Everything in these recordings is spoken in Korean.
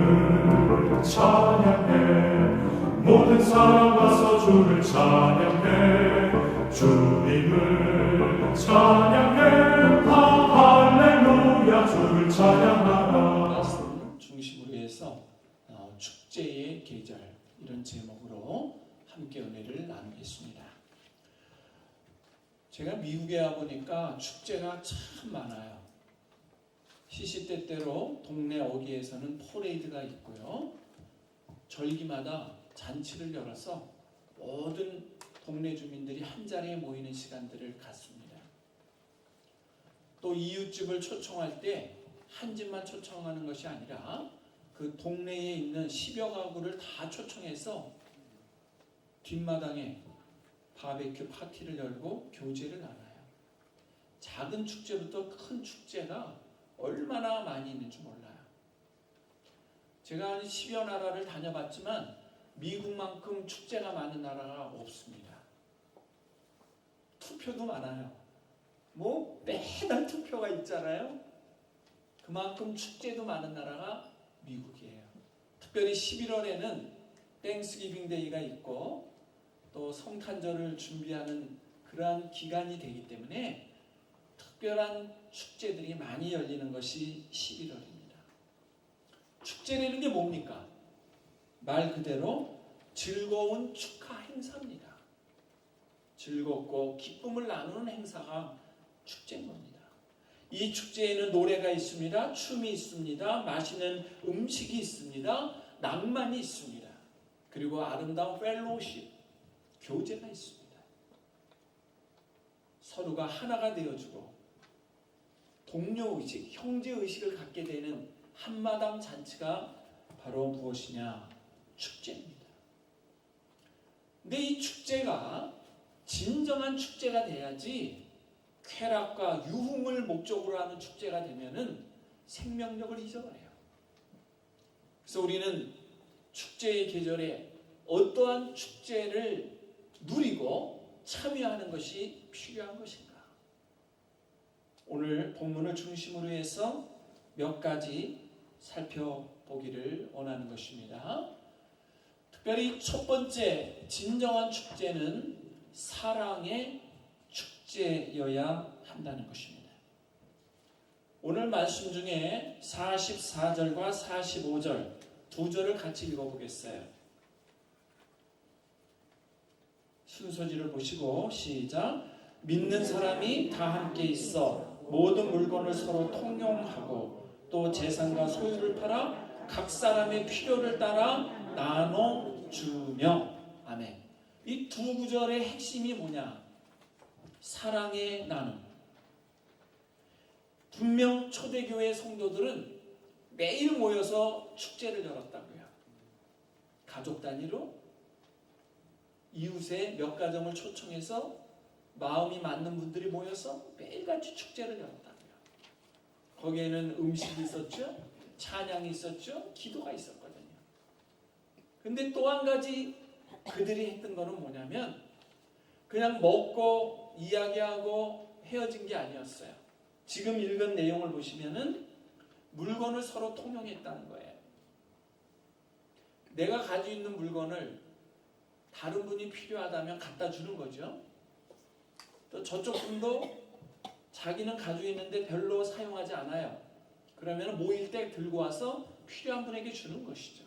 주님을 찬양해. 모든 사람 와서 주를 찬양해. 주님을 찬양해. 할렐루야. 주를 찬양하라. 말씀 중심으로 해서 축제의 계절, 이런 제목으로 함께 은혜를 나누겠습니다. 제가 미국에 와보니까 축제가 참 많아요. 시시때때로 동네 어귀에서는 퍼레이드가 있고요. 절기마다 잔치를 열어서 모든 동네 주민들이 한자리에 모이는 시간들을 갖습니다. 또 이웃집을 초청할 때 한 집만 초청하는 것이 아니라 그 동네에 있는 10여 가구를 다 초청해서 뒷마당에 바베큐 파티를 열고 교제를 나눠요. 작은 축제부터 큰 축제가 얼마나 많이 있는지 몰라요. 제가 한 10여 나라를 다녀봤지만 미국만큼 축제가 많은 나라가 없습니다. 투표도 많아요. 매달 투표가 있잖아요. 그만큼 축제도 많은 나라가 미국이에요. 특별히 11월에는 땡스기빙 데이가 있고 또 성탄절을 준비하는 그러한 기간이 되기 때문에 특별한 축제들이 많이 열리는 것이 11월입니다. 축제라는 게 뭡니까? 말 그대로 즐거운 축하 행사입니다. 즐겁고 기쁨을 나누는 행사가 축제인 겁니다. 이 축제에는 노래가 있습니다. 춤이 있습니다. 맛있는 음식이 있습니다. 낭만이 있습니다. 그리고 아름다운 펠로우십, 교제가 있습니다. 서로가 하나가 되어주고 동료의식, 형제의식을 갖게 되는 한마당 잔치가 바로 무엇이냐? 축제입니다. 근데 이 축제가 진정한 축제가 돼야지 쾌락과 유흥을 목적으로 하는 축제가 되면은 생명력을 잊어버려요. 그래서 우리는 축제의 계절에 어떠한 축제를 누리고 참여하는 것이 필요한 것인가? 오늘 본문을 중심으로 해서 몇 가지 살펴보기를 원하는 것입니다. 특별히 첫 번째 진정한 축제는 사랑의 축제여야 한다는 것입니다. 오늘 말씀 중에 44절과 45절 두 절을 같이 읽어보겠어요. 순서지를 보시고 시작. 믿는 사람이 다 함께 있어 모든 물건을 서로 통용하고 또 재산과 소유를 팔아 각 사람의 필요를 따라 나눠주며. 아멘. 이 두 구절의 핵심이 뭐냐? 사랑의 나눔. 분명 초대교회 성도들은 매일 모여서 축제를 열었다고요. 가족 단위로 이웃의 몇 가정을 초청해서 마음이 맞는 분들이 모여서 매일같이 축제를 열었다고요. 거기에는 음식이 있었죠. 찬양이 있었죠. 기도가 있었거든요. 근데 또 한 가지 그들이 했던 거는 뭐냐면 그냥 먹고 이야기하고 헤어진 게 아니었어요. 지금 읽은 내용을 보시면은 물건을 서로 통용했다는 거예요. 내가 가지고 있는 물건을 다른 분이 필요하다면 갖다 주는 거죠. 또 저쪽 분도 자기는 가지고 있는데 별로 사용하지 않아요. 그러면 모일 때 들고 와서 필요한 분에게 주는 것이죠.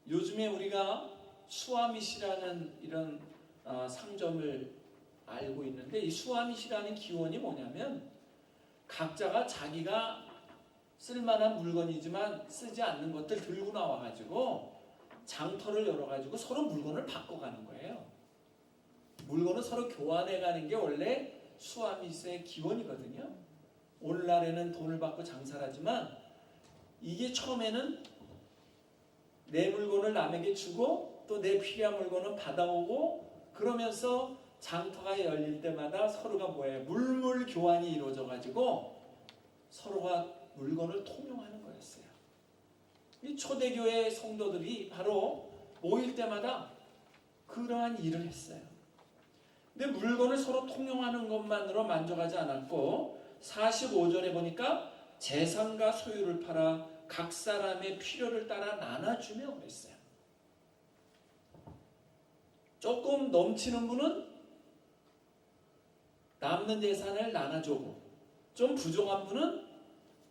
요즘에 우리가 수아밋이라는 이런 상점을 알고 있는데 이 수아밋이라는 기원이 뭐냐면 각자가 자기가 쓸만한 물건이지만 쓰지 않는 것들 들고 나와가지고 장터를 열어가지고 서로 물건을 바꿔가는 거예요. 물건을 서로 교환해가는 게 원래 수아밋의 기원이거든요. 오늘날에는 돈을 받고 장사를 하지만 이게 처음에는 내 물건을 남에게 주고 또 내 필요한 물건은 받아오고 그러면서 장터가 열릴 때마다 서로가 뭐예요? 물물 교환이 이루어져가지고 서로가 물건을 통용하는 거였어요. 이 초대교회 성도들이 바로 모일 때마다 그러한 일을 했어요. 근데 물건을 서로 통용하는 것만으로 만족하지 않았고 45절에 보니까 재산과 소유를 팔아 각 사람의 필요를 따라 나눠주며 그랬어요. 조금 넘치는 분은 남는 재산을 나눠주고, 좀 부족한 분은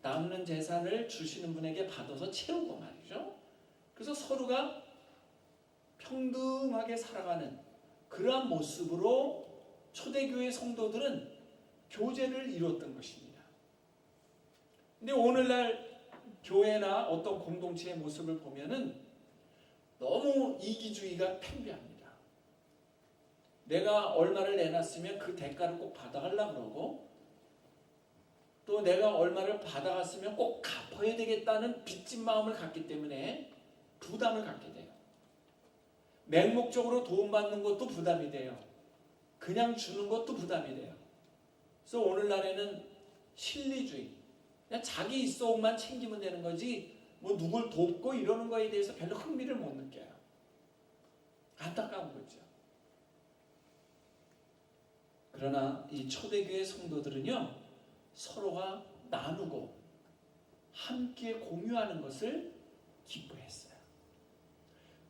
남는 재산을 주시는 분에게 받아서 채우고 말이죠. 그래서 서로가 평등하게 살아가는 그러한 모습으로 초대교회 성도들은 교제를 이루었던 것입니다. 근데 오늘날 교회나 어떤 공동체의 모습을 보면은 너무 이기주의가 팽배합니다. 내가 얼마를 내놨으면 그 대가를 꼭 받아가려고 그러고, 또 내가 얼마를 받아갔으면 꼭 갚아야 되겠다는 빚진 마음을 갖기 때문에 부담을 갖게 돼요. 맹목적으로 도움받는 것도 부담이 돼요. 그냥 주는 것도 부담이 돼요. 그래서 오늘날에는 실리주의, 그냥 자기 있어만 챙기면 되는 거지 뭐 누굴 돕고 이러는 거에 대해서 별로 흥미를 못 느껴요. 안타까운 거죠. 그러나 이 초대교회 성도들은요, 서로가 나누고 함께 공유하는 것을 기뻐했어요.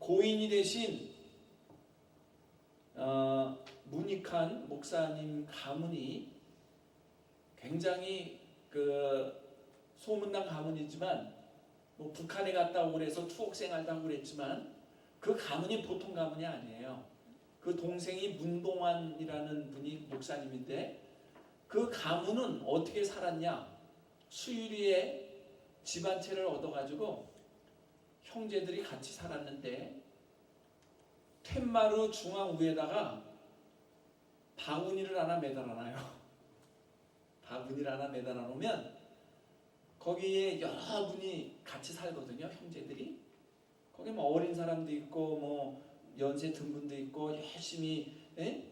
고인이 되신 문익한 목사님 가문이 굉장히 소문난 가문이지만, 뭐 북한에 갔다 오고 그래서 투옥 생활도 하고 그랬지만 그 가문이 보통 가문이 아니에요. 그 동생이 문동환이라는 분이 목사님인데, 그 가문은 어떻게 살았냐? 수유리에 집 한 채를 얻어가지고 형제들이 같이 살았는데, 텐마루 중앙 위에다가 바구니를 하나 매달아놔요. 바구니를 하나 매달아놓으면 거기에 여러 분이 같이 살거든요. 형제들이. 거기 뭐 어린 사람도 있고 뭐 연세 든 분도 있고, 열심히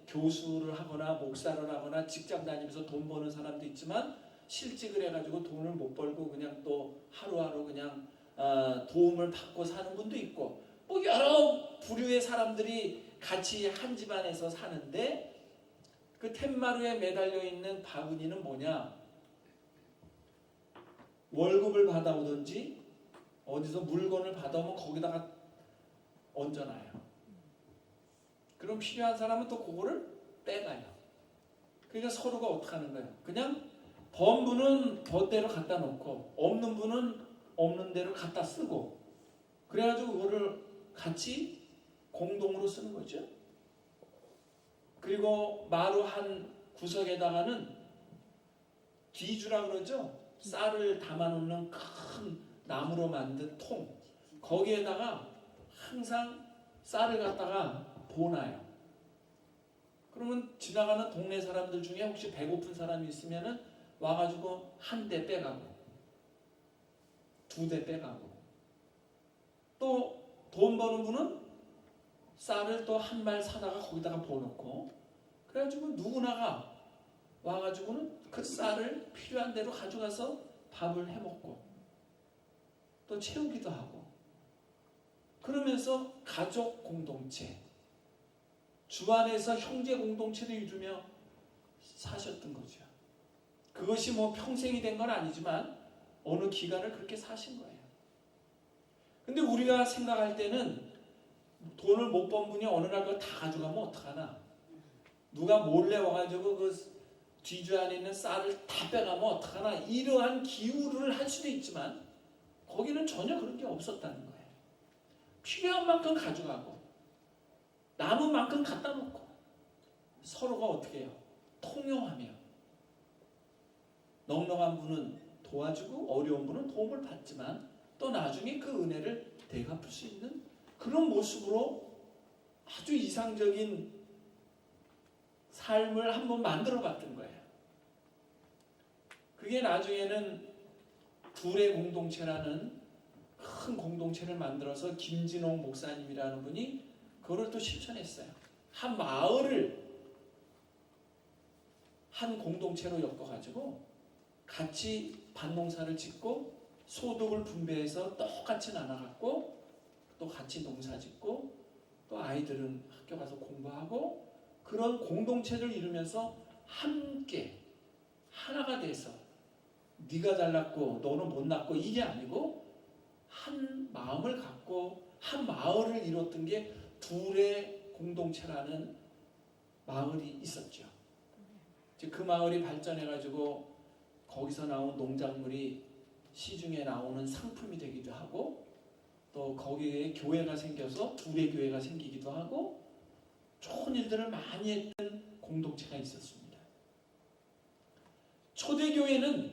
교수를 하거나 목사를 하거나 직장 다니면서 돈 버는 사람도 있지만, 실직을 해가지고 돈을 못 벌고 그냥 또 하루하루 그냥 도움을 받고 사는 분도 있고, 뭐 여러 부류의 사람들이 같이 한 집안에서 사는데, 그 텐마루에 매달려 있는 바구니는 뭐냐? 월급을 받아오든지 어디서 물건을 받아오면 거기다가 얹어놔요. 그럼 필요한 사람은 또 그거를 빼가요. 그러니까 서로가 어떻게 하는 거예요? 그냥 번 분은 번대로 갖다 놓고 없는 분은 없는 대로 갖다 쓰고, 그래가지고 그거를 같이 공동으로 쓰는 거죠. 그리고 마루 한 구석에다가는 뒤주라 그러죠. 쌀을 담아놓는 큰 나무로 만든 통, 거기에다가 항상 쌀을 갖다가 보나요. 그러면 지나가는 동네 사람들 중에 혹시 배고픈 사람이 있으면은 와가지고 한 대 빼가고, 두 대 빼가고, 또 돈 버는 분은 쌀을 또 한 말 사다가 거기다가 부어놓고, 그래가지고 누구나가 와가지고는 그 쌀을 필요한 대로 가져가서 밥을 해먹고 또 채우기도 하고, 그러면서 가족 공동체, 주 안에서 형제 공동체를 이루며 사셨던 거죠. 그것이 뭐 평생이 된 건 아니지만 어느 기간을 그렇게 사신 거예요. 근데 우리가 생각할 때는 돈을 못 번 분이 어느 날 그거 다 가져가면 어떡하나? 누가 몰래 와가지고 그 뒤주 안에 있는 쌀을 다 빼가면 어떡하나? 이러한 기우를 할 수도 있지만 거기는 전혀 그런 게 없었다는 거예요. 필요한 만큼 가져가고 남은 만큼 갖다 놓고 서로가 어떻게 해요? 통용하며, 넉넉한 분은 도와주고 어려운 분은 도움을 받지만 또 나중에 그 은혜를 되갚을 수 있는 그런 모습으로 아주 이상적인 삶을 한번 만들어 봤던 거예요. 그게 나중에는 둘의 공동체라는 큰 공동체를 만들어서 김진홍 목사님이라는 분이 그걸 또 실천했어요. 한 마을을 한 공동체로 엮어가지고 같이 밭농사를 짓고 소득을 분배해서 똑같이 나눠갖고 또 같이 농사 짓고 또 아이들은 학교 가서 공부하고, 그런 공동체를 이루면서 함께 하나가 돼서 네가 잘났고 너는 못났고 이게 아니고 한 마음을 갖고 한 마을을 이뤘던 게 둘의 공동체라는 마을이 있었죠. 그 마을이 발전해가지고 거기서 나온 농작물이 시중에 나오는 상품이 되기도 하고 또 거기에 교회가 생겨서 둘의 교회가 생기기도 하고 좋은 일들을 많이 했던 공동체가 있었습니다. 초대교회는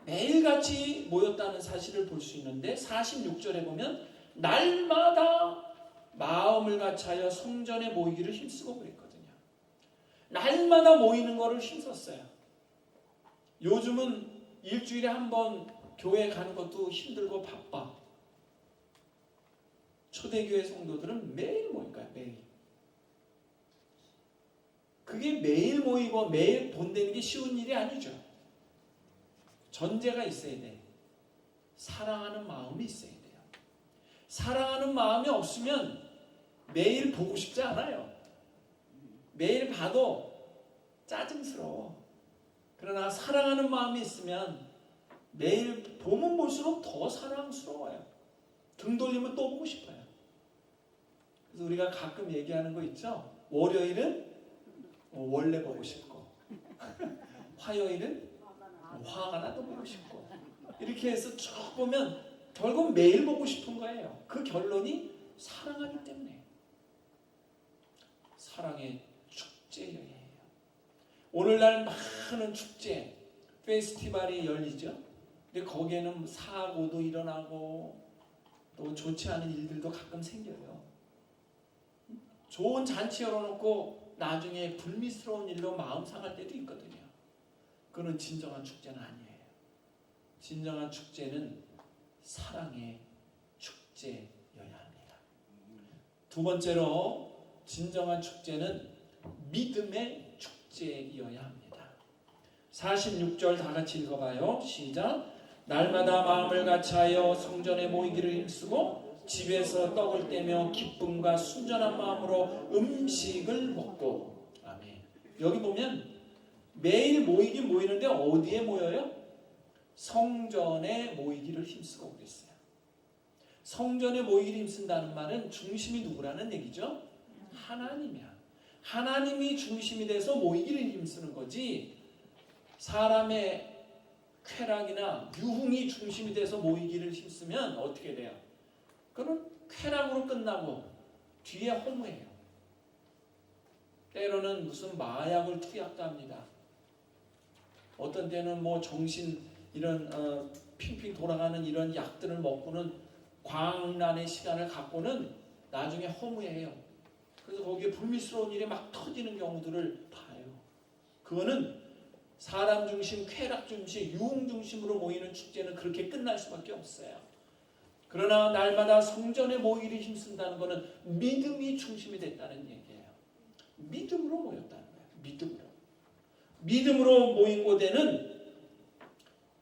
매일같이 모였다는 사실을 볼 수 있는데 46절에 보면 날마다 마음을 같이하여 성전에 모이기를 힘쓰고 그랬거든요. 날마다 모이는 거를 힘썼어요. 요즘은 일주일에 한 번 교회 가는 것도 힘들고 바빠. 초대교회 성도들은 매일 모일까요? 매일. 그게 매일 모이고 매일 돈 되는 게 쉬운 일이 아니죠. 전제가 있어야 돼. 사랑하는 마음이 있어야 돼요. 사랑하는 마음이 없으면 매일 보고 싶지 않아요. 매일 봐도 짜증스러워. 그러나 사랑하는 마음이 있으면 매일 보면 볼수록 더 사랑스러워요. 등 돌리면 또 보고 싶어요. 그래서 우리가 가끔 얘기하는 거 있죠. 월요일은 원래 보고 싶고 화요일은 화가 나도 보고 싶고 이렇게 해서 쭉 보면 결국 매일 보고 싶은 거예요. 그 결론이 사랑하기 때문에. 사랑의 축제여행이에요. 오늘날 많은 축제, 페스티벌이 열리죠. 근데 거기에는 사고도 일어나고 또 좋지 않은 일들도 가끔 생겨요. 좋은 잔치 열어놓고 나중에 불미스러운 일로 마음 상할 때도 있거든요. 그건 진정한 축제는 아니에요. 진정한 축제는 사랑의 축제여야 합니다. 두 번째로 진정한 축제는 믿음의 축제여야 합니다. 46절 다 같이 읽어봐요. 시작. 날마다 마음을 같이하여 성전에 모이기를 힘쓰고 집에서 떡을 떼며 기쁨과 순전한 마음으로 음식을 먹고. 아멘. 여기 보면 매일 모이긴 모이는데 어디에 모여요? 성전에 모이기를 힘쓰고 그랬어요. 성전에 모이기를 힘쓴다는 말은 중심이 누구라는 얘기죠? 하나님이야. 하나님이 중심이 돼서 모이기를 힘쓰는 거지 사람의 쾌락이나 유흥이 중심이 돼서 모이기를 힘쓰면 어떻게 돼요? 그건 쾌락으로 끝나고 뒤에 허무해요. 때로는 무슨 마약을 투약도 합니다. 어떤 때는 뭐 정신 이런 핑핑 돌아가는 이런 약들을 먹고는 광란의 시간을 갖고는 나중에 허무해요. 그래서 거기에 불미스러운 일이 막 터지는 경우들을 봐요. 그거는 사람 중심, 쾌락 중심, 유흥 중심으로 모이는 축제는 그렇게 끝날 수밖에 없어요. 그러나 날마다 성전에 모이기를 힘쓴다는 것은 믿음이 중심이 됐다는 얘기예요. 믿음으로 모였다는 거예요. 믿음으로. 믿음으로 모인 곳에는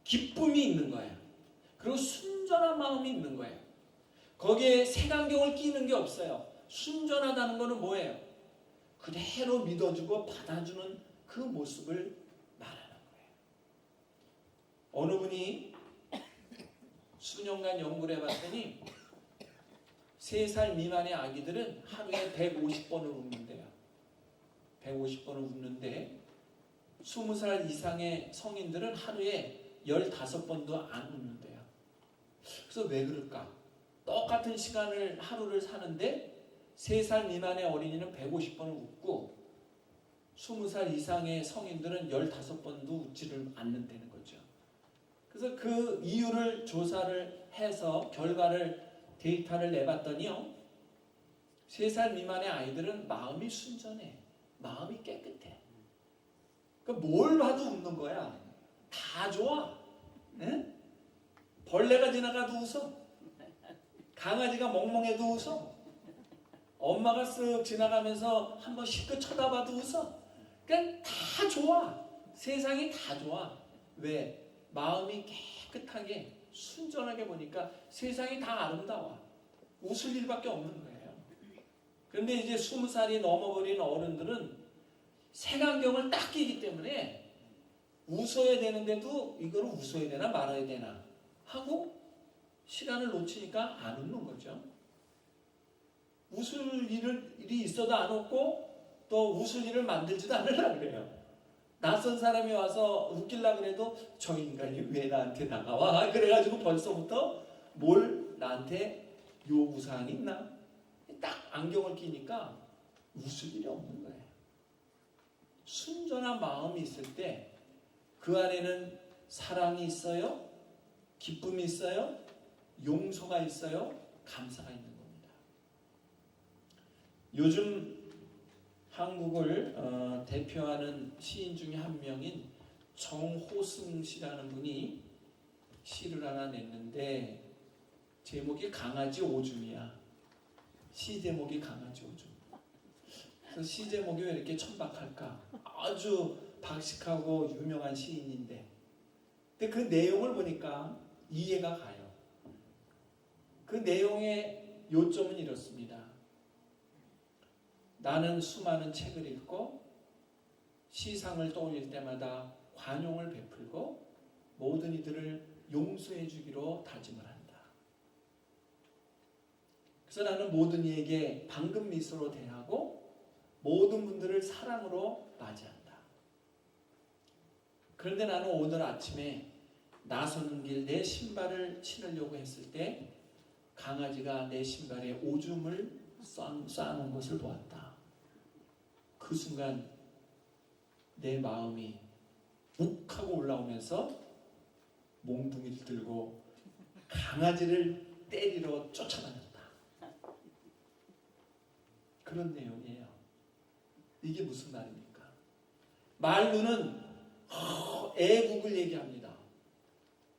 기쁨이 있는 거예요. 그리고 순전한 마음이 있는 거예요. 거기에 색안경을 끼는 게 없어요. 순전하다는 것은 뭐예요? 그대로 믿어주고 받아주는 그 모습을 말하는 거예요. 어느 분이 수년간 연구를 해봤더니 3살 미만의 아기들은 하루에 150번을 웃는데요. 150번을 웃는데 20살 이상의 성인들은 하루에 15번도 안 웃는데요. 그래서 왜 그럴까? 똑같은 시간을 하루를 사는데 3살 미만의 어린이는 150번을 웃고 20살 이상의 성인들은 15번도 웃지를 않는다는 거죠. 그래서 그 이유를 조사를 해서 결과를 데이터를 내봤더니요. 3살 미만의 아이들은 마음이 순전해. 마음이 깨끗해. 그러니까 뭘 봐도 웃는 거야. 다 좋아. 네? 벌레가 지나가도 웃어. 강아지가 멍멍해도 웃어. 엄마가 쓱 지나가면서 한번 시끄 쳐다봐도 웃어. 그러니까 다 좋아. 세상이 다 좋아. 왜? 마음이 깨끗하게 순전하게 보니까 세상이 다 아름다워. 웃을 일밖에 없는 거예요. 그런데 이제 20살이 넘어버린 어른들은 색안경을 딱 끼기 때문에 웃어야 되는데도 이걸 웃어야 되나 말아야 되나 하고 시간을 놓치니까 안 웃는 거죠. 웃을 일이 있어도 안 웃고 또 웃을 일을 만들지도 않으려고 그래요. 낯선 사람이 와서 웃기려고 그래도 저 인간이 왜 나한테 다가와? 그래가지고 벌써부터 뭘 나한테 요구사항이 있나? 딱 안경을 끼니까 웃을 일이 없는 거예요. 순전한 마음이 있을 때 그 안에는 사랑이 있어요, 기쁨이 있어요, 용서가 있어요, 감사가 있는 겁니다. 요즘 한국을 대표하는 시인 중에 한 명인 정호승 씨라는 분이 시를 하나 냈는데 제목이 강아지 오줌이야. 시 제목이 강아지 오줌. 그래서 시 제목이 왜 이렇게 천박할까? 아주 박식하고 유명한 시인인데, 근데 그 내용을 보니까 이해가 가요. 그 내용의 요점은 이렇습니다. 나는 수많은 책을 읽고 시상을 떠올릴 때마다 관용을 베풀고 모든 이들을 용서해 주기로 다짐을 한다. 그래서 나는 모든 이에게 방금 미소로 대하고 모든 분들을 사랑으로 맞이한다. 그런데 나는 오늘 아침에 나서는 길 내 신발을 신으려고 했을 때 강아지가 내 신발에 오줌을 쌓아놓은 것을 보았다. 그 순간 내 마음이 욱하고 올라오면서 몽둥이를 들고 강아지를 때리러 쫓아다녔다. 그런 내용이에요. 이게 무슨 말입니까? 말로는 애국을 얘기합니다.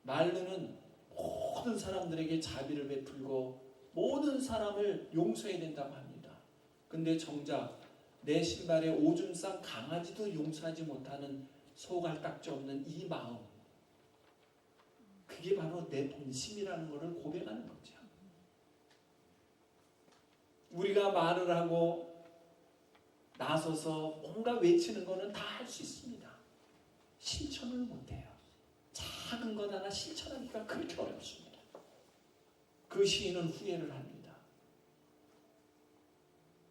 말로는 모든 사람들에게 자비를 베풀고 모든 사람을 용서해야 된다고 합니다. 근데 정작 내 신발에 오줌 싼 강아지도 용서하지 못하는 소갈딱지 없는 이 마음, 그게 바로 내 본심이라는 것을 고백하는 거죠. 우리가 말을 하고 나서서 뭔가 외치는 거는 다 할 수 있습니다. 실천을 못해요. 작은 것 하나 실천하니까 그렇게 어렵습니다. 그 시인은 후회를 합니다.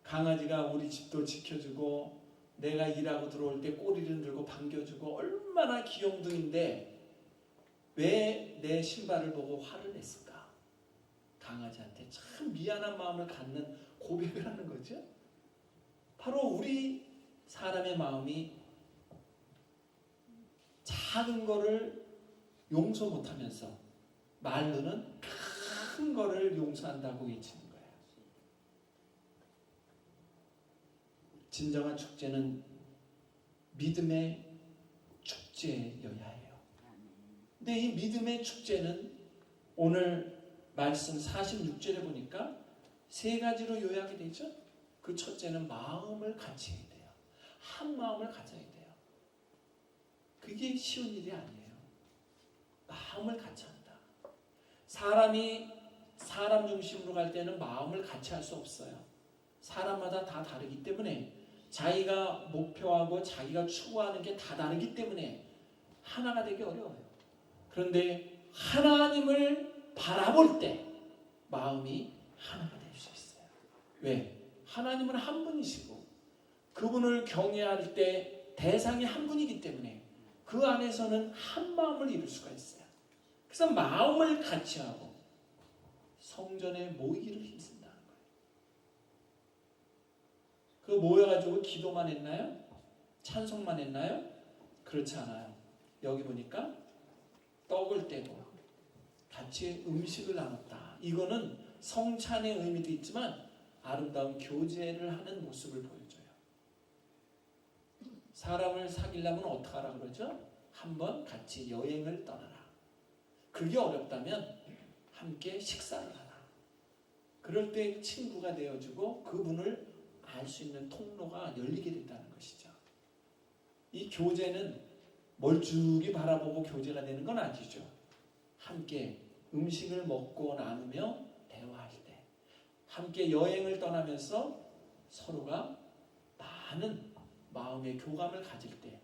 강아지가 우리 집도 지켜주고 내가 일하고 들어올 때 꼬리를 들고 반겨주고 얼마나 귀염둥인데 왜 내 신발을 보고 화를 냈을까? 강아지한테 참 미안한 마음을 갖는 고백을 하는 거죠. 바로 우리 사람의 마음이 작은 거를 용서 못하면서 말로는 큰 거를 용서한다고 외치는 거예요. 진정한 축제는 믿음의 축제여야 해요. 근데 이 믿음의 축제는 오늘 말씀 46절에 보니까 세 가지로 요약이 되죠. 그 첫째는 마음을 같이 해야 돼요. 한 마음을 가져야 돼요. 그게 쉬운 일이 아니에요. 마음을 같이 한다. 사람이 사람 중심으로 갈 때는 마음을 같이 할 수 없어요. 사람마다 다 다르기 때문에 자기가 목표하고 자기가 추구하는 게 다 다르기 때문에 하나가 되기 어려워요. 그런데 하나님을 바라볼 때 마음이 하나가 될 수 있어요. 왜? 하나님은 한 분이시고 그분을 경외할 때 대상이 한 분이기 때문에 그 안에서는 한 마음을 이룰 수가 있어요. 그래서 마음을 같이 하고 성전에 모이기를 힘쓴다는 거예요. 그 모여가지고 기도만 했나요? 찬송만 했나요? 그렇지 않아요. 여기 보니까 떡을 떼고 같이 음식을 나눴다. 이거는 성찬의 의미도 있지만 아름다운 교제를 하는 모습을 보여줘요. 사람을 사귀려면 어떻게 하라 그러죠? 한번 같이 여행을 떠나라. 그게 어렵다면 함께 식사를 하라. 그럴 때 친구가 되어주고 그분을 알 수 있는 통로가 열리게 된다는 것이죠. 이 교제는 멀찍이 바라보고 교제가 되는 건 아니죠. 함께 음식을 먹고 나누며 대화할 때, 함께 여행을 떠나면서 서로가 많은 마음의 교감을 가질 때,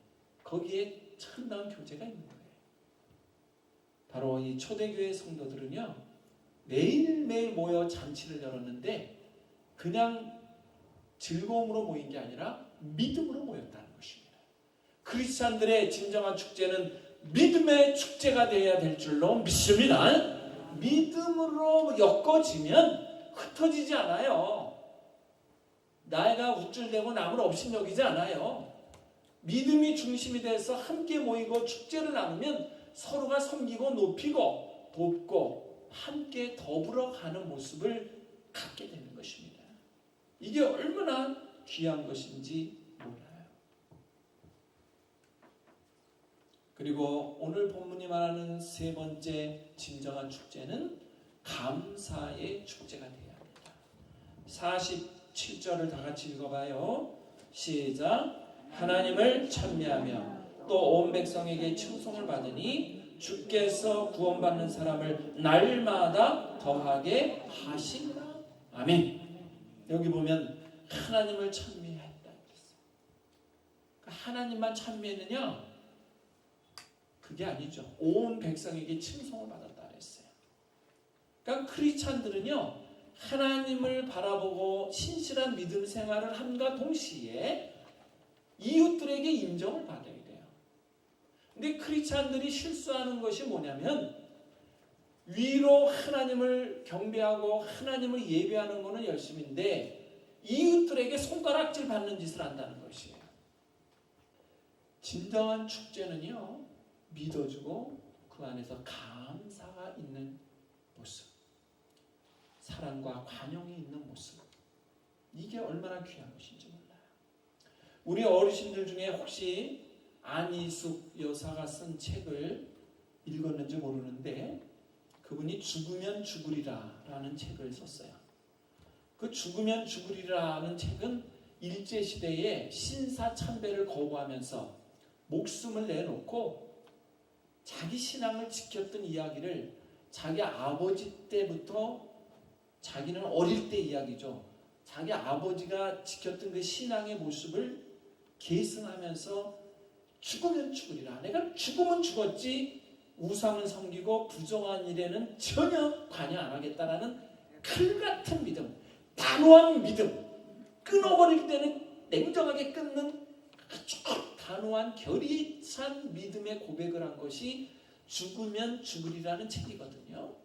거기에 참다운 교제가 있는 거예요. 바로 이 초대교회 성도들은요, 매일매일 모여 잔치를 열었는데 그냥 즐거움으로 모인 게 아니라 믿음으로 모였다는 것입니다. 크리스찬들의 진정한 축제는 믿음의 축제가 되어야 될 줄로 믿습니다. 믿음으로 엮어지면 흩어지지 않아요. 나이가 우쭐대고 남을 없인 여기지 않아요. 믿음이 중심이 돼서 함께 모이고 축제를 나누면 서로가 섬기고 높이고 돕고 함께 더불어 가는 모습을 갖게 되는 것입니다. 이게 얼마나 귀한 것인지 몰라요. 그리고 오늘 본문이 말하는 세 번째 진정한 축제는 감사의 축제가 되어야 합니다. 47절을 다 같이 읽어봐요. 시작. 하나님을 찬미하며 또 온 백성에게 칭송을 받으니 주께서 구원받는 사람을 날마다 더하게 하시리라. 아멘. 여기 보면 하나님을 찬미했다. 하나님만 찬미했느냐? 그게 아니죠. 온 백성에게 칭송을 받았다 했어요. 그러니까 크리스찬들은요, 하나님을 바라보고 신실한 믿음 생활을 함과 동시에 이웃들에게 인정을 받아야 돼요. 근데 크리스찬들이 실수하는 것이 뭐냐면, 위로 하나님을 경배하고 하나님을 예배하는 것은 열심인데 이웃들에게 손가락질 받는 짓을 한다는 것이에요. 진정한 축제는요, 믿어주고 그 안에서 감사가 있는 모습, 사랑과 관용이 있는 모습, 이게 얼마나 귀한 것인지 몰라요. 우리 어르신들 중에 혹시 안희숙 여사가 쓴 책을 읽었는지 모르는데, 그분이 죽으면 죽으리라 라는 책을 썼어요. 그 죽으면 죽으리라는 책은 일제시대에 신사참배를 거부하면서 목숨을 내놓고 자기 신앙을 지켰던 이야기를 자기 아버지 때부터, 자기는 어릴 때 이야기죠, 자기 아버지가 지켰던 그 신앙의 모습을 계승하면서 죽으면 죽으리라, 내가 죽으면 죽었지 우상을 섬기고 부정한 일에는 전혀 관여 안 하겠다라는 칼같은 믿음, 단호한 믿음, 끊어버릴 때는 냉정하게 끊는 아주 단호한 결의 찬 믿음의 고백을 한 것이 죽으면 죽으리라는 책이거든요.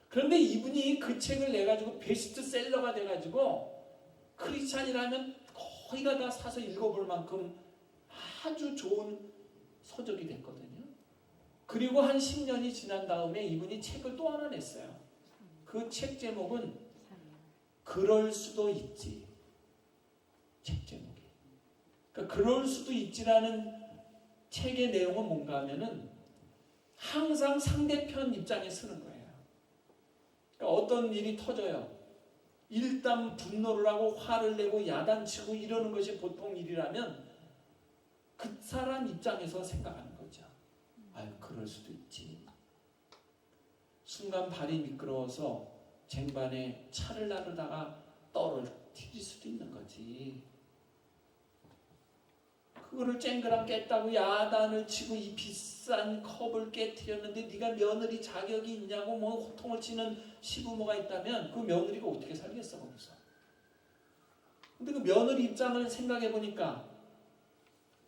그런데 이분이 그 책을 내가지고 베스트셀러가 돼가지고 크리스찬이라면 거의가 다 사서 읽어볼 만큼 아주 좋은 서적이 됐거든요. 그리고 한 10년이 지난 다음에 이분이 책을 또 하나 냈어요. 그 책 제목은 그럴 수도 있지. 책 제목이. 그러니까 그럴 수도 있지라는 책의 내용은 뭔가 하면은 항상 상대편 입장에 서는 거예요. 그러니까 어떤 일이 터져요. 일단 분노를 하고 화를 내고 야단치고 이러는 것이 보통 일이라면 그 사람 입장에서 생각하는 거죠. 아유, 그럴 수도 있지. 순간 발이 미끄러워서 쟁반에 차를 나르다가 떨어뜨릴 수도 있는 거지. 그거를 쨍그랑 깼다고 야단을 치고 이 비싼 컵을 깨뜨렸는데 네가 며느리 자격이 있냐고 뭐 호통을 치는 시부모가 있다면 그 며느리가 어떻게 살겠어 거기서. 근데 그 며느리 입장을 생각해 보니까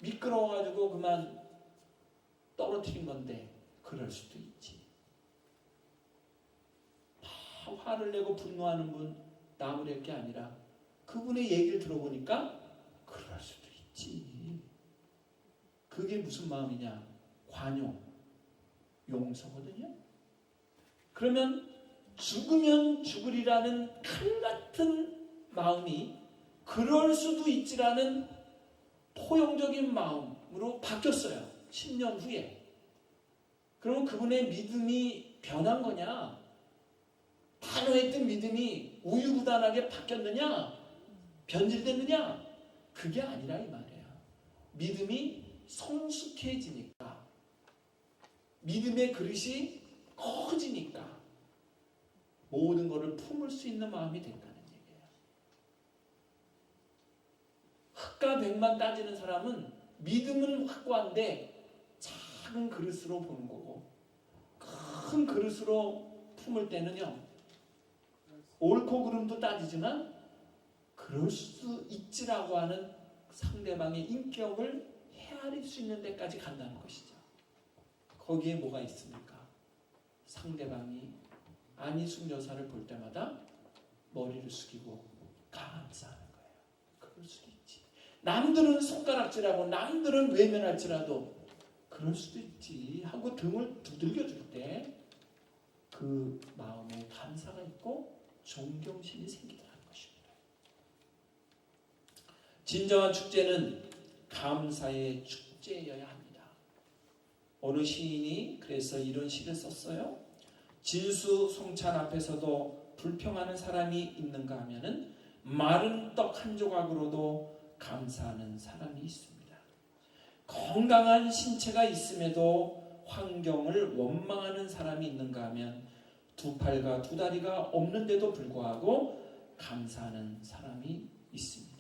미끄러워가지고 그만 떨어뜨린 건데 그럴 수도 있지. 화를 내고 분노하는 분 나무랄 게 아니라 그분의 얘기를 들어보니까 그럴 수도 있지. 그게 무슨 마음이냐? 관용, 용서거든요. 그러면 죽으면 죽으리라는 칼같은 마음이 그럴 수도 있지라는 포용적인 마음으로 바뀌었어요. 10년 후에. 그러면 그분의 믿음이 변한 거냐? 단호했던 믿음이 우유부단하게 바뀌었느냐? 변질됐느냐? 그게 아니라 이 말이에요. 믿음이 성숙해지니까, 믿음의 그릇이 커지니까 모든 것을 품을 수 있는 마음이 된다는 얘기예요. 흑과 백만 따지는 사람은 믿음은 확고한데 작은 그릇으로 보는 거고, 큰 그릇으로 품을 때는요, 옳고 그름도 따지지만 그럴 수 있지라고 하는 상대방의 인격을 헤아릴 수 있는 데까지 간다는 것이죠. 거기에 뭐가 있습니까? 상대방이 안희숙 여사를 볼 때마다 머리를 숙이고 감사하는 거예요. 그럴 수도 있지. 남들은 손가락질하고 남들은 외면할지라도 그럴 수도 있지 하고 등을 두들겨 줄 때 그 마음에 감사가 있고 존경심이 생기더라는 것입니다. 진정한 축제는 감사의 축제여야 합니다. 어느 시인이 그래서 이런 시를 썼어요. 진수송찬 앞에서도 불평하는 사람이 있는가 하면은 마른 떡 한 조각으로도 감사하는 사람이 있습니다. 건강한 신체가 있음에도 환경을 원망하는 사람이 있는가 하면 두 팔과 두 다리가 없는데도 불구하고 감사하는 사람이 있습니다.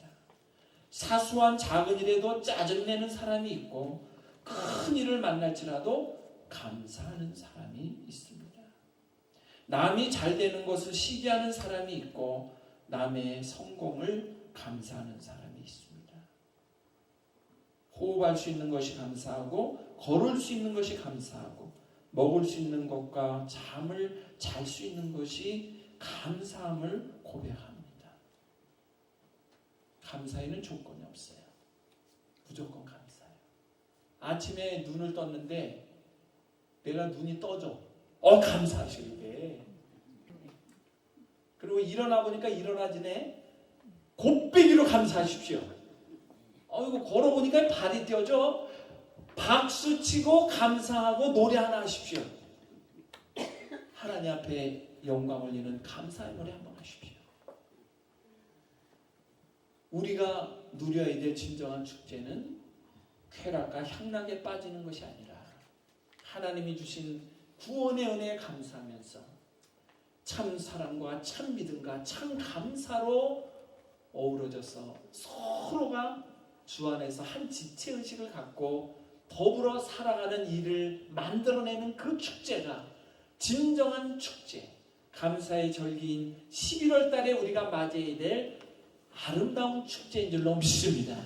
사소한 작은 일에도 짜증내는 사람이 있고 큰 일을 만날지라도 감사하는 사람이 있습니다. 남이 잘 되는 것을 시기하는 사람이 있고 남의 성공을 감사하는 사람이 있습니다. 호흡할 수 있는 것이 감사하고 걸을 수 있는 것이 감사하고 먹을 수 있는 것과 잠을 잘 수 있는 것이 감사함을 고백합니다. 감사에는 조건이 없어요. 무조건 감사해요. 아침에 눈을 떴는데 내가 눈이 떠져. 감사하시게. 그리고 일어나 보니까 일어나지네. 곱빼기로 감사하십시오. 이거 걸어보니까 발이 뛰어져. 박수 치고 감사하고 노래 하나 하십시오. 하나님 앞에 영광 올리는 감사의 노래 한번 하십시오. 우리가 누려야 될 진정한 축제는 쾌락과 향락에 빠지는 것이 아니라 하나님이 주신 구원의 은혜에 감사하면서 참 사랑과 참 믿음과 참 감사로 어우러져서 서로가 주 안에서 한 지체의식을 갖고 더불어 살아가는 일을 만들어내는 그 축제가 진정한 축제, 감사의 절기인 11월 달에 우리가 맞이해야 될 아름다운 축제인 줄로 믿습니다.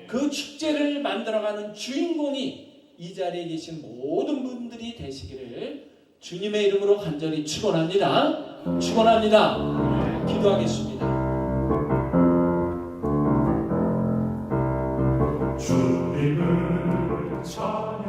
그 축제를 만들어가는 주인공이 이 자리에 계신 모든 분들이 되시기를 주님의 이름으로 간절히 축원합니다. 축원합니다. 기도하겠습니다. 주님을 찬양